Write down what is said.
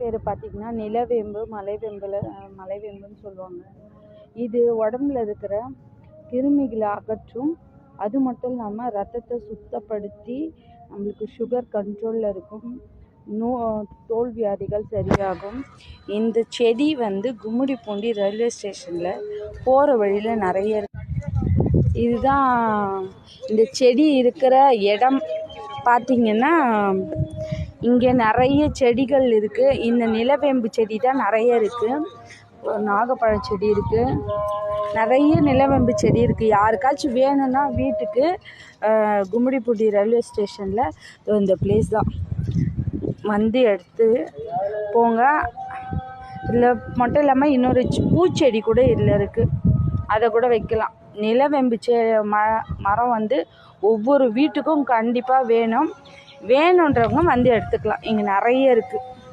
பேர் பார்த்திங்கன்னா நிலவேம்பு, மலைவேம்புன்னு சொல்லுவாங்க. இது உடம்புல இருக்கிற கிருமிகளை அகற்றும். அது மட்டும் இல்லாமல் ரத்தத்தை சுத்தப்படுத்தி நம்மளுக்கு சுகர் கண்ட்ரோலில் இருக்கும். தோல் வியாதிகள் சரியாகும். இந்த செடி கும்மிடிப்பூண்டி ரயில்வே ஸ்டேஷனில் போகிற வழியில் நிறைய இருக்கு. இதுதான் இந்த செடி இருக்கிற இடம். பார்த்திங்கன்னா இங்கே நிறைய செடிகள் இருக்குது. இந்த நிலவேம்பு செடி தான் நிறைய இருக்குது. ஒரு நாகப்பழ செடி இருக்குது. நிறைய நிலவேம்பு செடி இருக்குது. யாருக்காச்சும் வேணும்னா வீட்டுக்கு கும்மிடிப்பூண்டி ரயில்வே ஸ்டேஷனில் இந்த பிளேஸ் தான் எடுத்து போங்க. இதில் மட்டும் இல்லாமல் இன்னொரு பூச்செடி கூட இதில் இருக்குது. அதை கூட வைக்கலாம். நிலவேம்பு மரம் ஒவ்வொரு வீட்டுக்கும் கண்டிப்பாக வேணுன்றவங்க எடுத்துக்கலாம். இங்கே நிறைய இருக்குது.